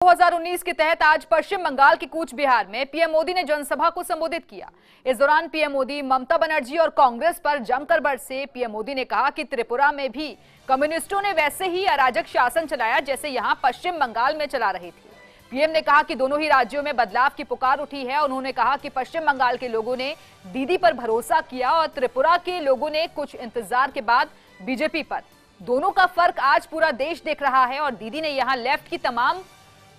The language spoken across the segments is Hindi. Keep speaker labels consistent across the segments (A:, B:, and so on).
A: 2019 के तहत आज पश्चिम बंगाल के कूच बिहार में पीएम मोदी ने जनसभा को संबोधित किया। इस दौरान पीएम मोदी ममता बनर्जी और कांग्रेस पर जमकर बरसे। पीएम मोदी ने कहा कि त्रिपुरा में भी कम्युनिस्टों ने वैसे ही अराजक शासन चलाया जैसे यहां पश्चिम बंगाल में चला रही थी। पीएम ने कहा कि दोनों ही राज्यों में बदलाव की पुकार उठी है। उन्होंने कहा कि पश्चिम बंगाल के लोगों ने दीदी पर भरोसा किया और त्रिपुरा के लोगों ने कुछ इंतजार के बाद बीजेपी पर। दोनों का फर्क आज पूरा देश देख रहा है और दीदी ने यहाँ लेफ्ट की तमाम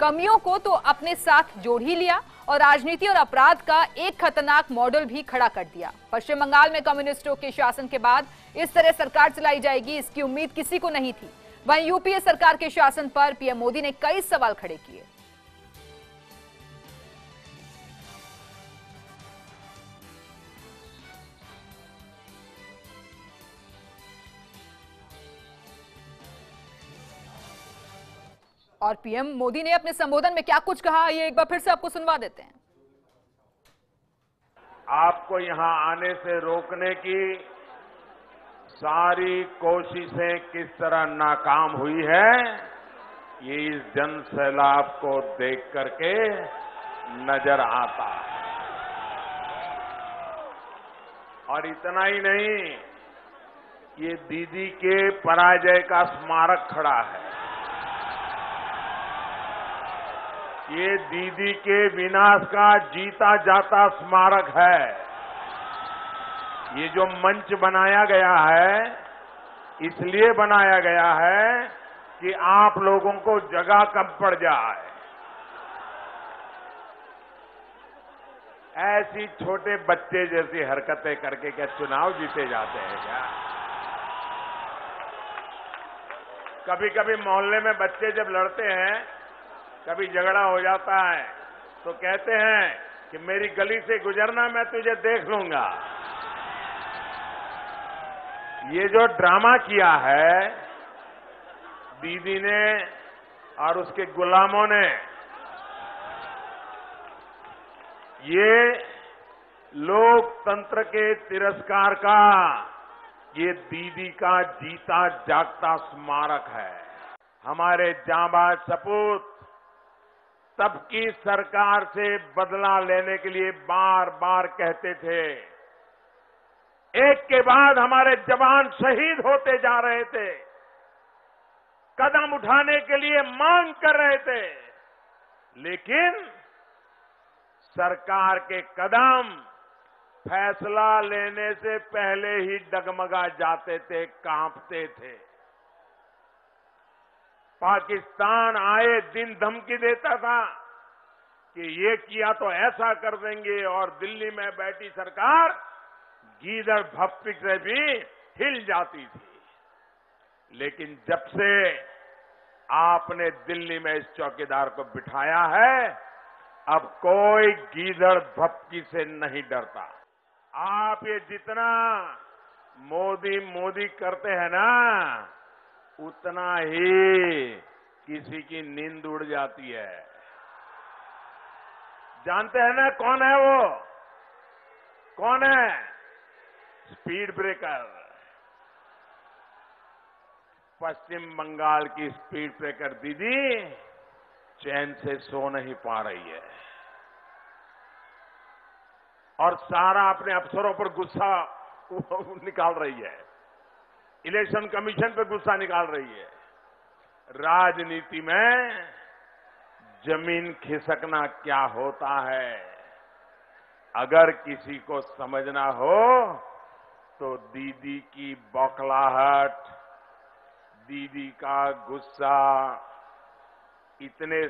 A: कमियों को तो अपने साथ जोड़ ही लिया और राजनीति और अपराध का एक खतरनाक मॉडल भी खड़ा कर दिया। पश्चिम बंगाल में कम्युनिस्टों के शासन के बाद इस तरह सरकार चलाई जाएगी, इसकी उम्मीद किसी को नहीं थी। वहीं यूपीए सरकार के शासन पर पीएम मोदी ने कई सवाल खड़े किए। और पीएम मोदी ने अपने संबोधन में क्या कुछ कहा, ये एक बार फिर से आपको सुनवा देते हैं।
B: आपको यहां आने से रोकने की सारी कोशिशें किस तरह नाकाम हुई है, ये इस जन सैलाब को देख करके नजर आता है। और इतना ही नहीं, ये दीदी के पराजय का स्मारक खड़ा है। ये दीदी के विनाश का जीता जाता स्मारक है। ये जो मंच बनाया गया है, इसलिए बनाया गया है कि आप लोगों को जगह कम पड़ जाए। ऐसी छोटे बच्चे जैसी हरकतें करके क्या चुनाव जीते जाते हैं क्या? कभी कभी मोहल्ले में बच्चे जब लड़ते हैं, कभी झगड़ा हो जाता है, तो कहते हैं कि मेरी गली से गुजरना, मैं तुझे देख लूंगा। ये जो ड्रामा किया है दीदी ने और उसके गुलामों ने, ये लोकतंत्र के तिरस्कार का ये दीदी का जीता जागता स्मारक है। हमारे जांबाज सपूत तब की सरकार से बदला लेने के लिए बार बार कहते थे। एक के बाद हमारे जवान शहीद होते जा रहे थे, कदम उठाने के लिए मांग कर रहे थे, लेकिन सरकार के कदम फैसला लेने से पहले ही डगमगा जाते थे, कांपते थे। पाकिस्तान आए दिन धमकी देता था कि ये किया तो ऐसा कर देंगे, और दिल्ली में बैठी सरकार गीदड़ भप्पी से भी हिल जाती थी। लेकिन जब से आपने दिल्ली में इस चौकीदार को बिठाया है, अब कोई गीदड़ भप्पी से नहीं डरता। आप ये जितना मोदी मोदी करते हैं ना, उतना ही किसी की नींद उड़ जाती है। जानते हैं ना कौन है वो? कौन है? Speed breaker. पश्चिम बंगाल की स्पीड ब्रेकर दीदी चैन से सो नहीं पा रही है और सारा अपने अफसरों पर गुस्सा निकाल रही है, इलेक्शन कमीशन पे गुस्सा निकाल रही है। राजनीति में जमीन खिसकना क्या होता है, अगर किसी को समझना हो तो दीदी की बौखलाहट, दीदी का गुस्सा इतने